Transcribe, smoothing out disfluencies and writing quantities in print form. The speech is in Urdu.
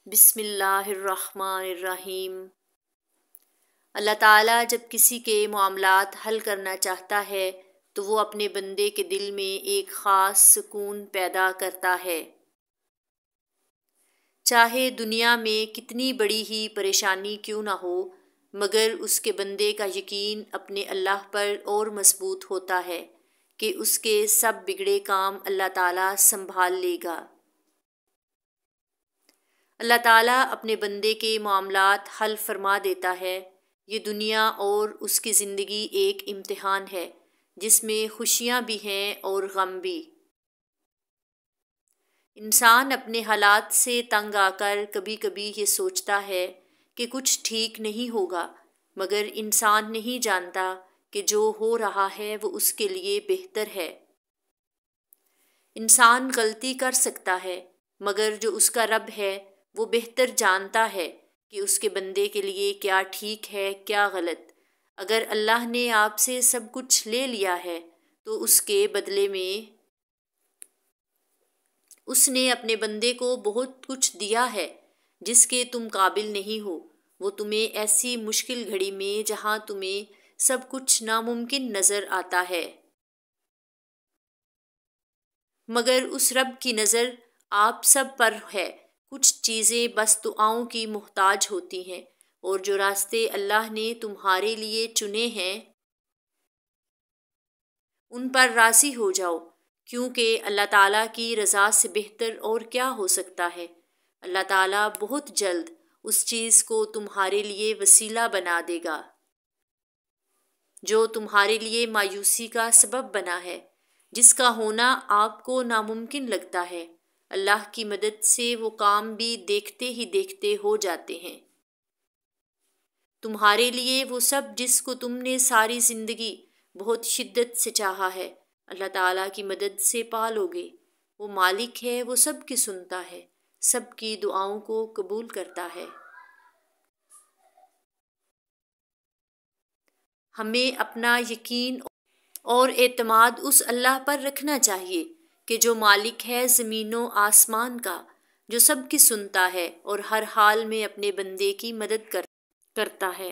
بسم اللہ الرحمن الرحیم۔ اللہ تعالیٰ جب کسی کے معاملات حل کرنا چاہتا ہے تو وہ اپنے بندے کے دل میں ایک خاص سکون پیدا کرتا ہے۔ چاہے دنیا میں کتنی بڑی ہی پریشانی کیوں نہ ہو، مگر اس کے بندے کا یقین اپنے اللہ پر اور مضبوط ہوتا ہے کہ اس کے سب بگڑے کام اللہ تعالیٰ سنبھال لے گا۔ اللہ تعالیٰ اپنے بندے کے معاملات حل فرما دیتا ہے۔ یہ دنیا اور اس کی زندگی ایک امتحان ہے جس میں خوشیاں بھی ہیں اور غم بھی۔ انسان اپنے حالات سے تنگ آ کر کبھی کبھی یہ سوچتا ہے کہ کچھ ٹھیک نہیں ہوگا، مگر انسان نہیں جانتا کہ جو ہو رہا ہے وہ اس کے لیے بہتر ہے۔ انسان غلطی کر سکتا ہے، مگر جو اس کا رب ہے وہ بہتر جانتا ہے کہ اس کے بندے کے لیے کیا ٹھیک ہے کیا غلط۔ اگر اللہ نے آپ سے سب کچھ لے لیا ہے تو اس کے بدلے میں اس نے اپنے بندے کو بہت کچھ دیا ہے جس کے تم قابل نہیں ہو۔ وہ تمہیں ایسی مشکل گھڑی میں جہاں تمہیں سب کچھ ناممکن نظر آتا ہے، مگر اس رب کی نظر آپ سب پر ہے۔ کچھ چیزیں بس دعاؤں کی محتاج ہوتی ہیں، اور جو راستے اللہ نے تمہارے لیے چنے ہیں ان پر راضی ہو جاؤ، کیونکہ اللہ تعالیٰ کی رضا سے بہتر اور کیا ہو سکتا ہے۔ اللہ تعالیٰ بہت جلد اس چیز کو تمہارے لیے وسیلہ بنا دے گا جو تمہارے لیے مایوسی کا سبب بنا ہے، جس کا ہونا آپ کو ناممکن لگتا ہے۔ اللہ کی مدد سے وہ کام بھی دیکھتے ہی دیکھتے ہو جاتے ہیں۔ تمہارے لیے وہ سب جس کو تم نے ساری زندگی بہت شدت سے چاہا ہے، اللہ تعالیٰ کی مدد سے پا لوگے۔ وہ مالک ہے، وہ سب کی سنتا ہے، سب کی دعاؤں کو قبول کرتا ہے۔ ہمیں اپنا یقین اور اعتماد اس اللہ پر رکھنا چاہیے کہ جو مالک ہے زمین و آسمان کا، جو سب کی سنتا ہے اور ہر حال میں اپنے بندے کی مدد کرتا ہے۔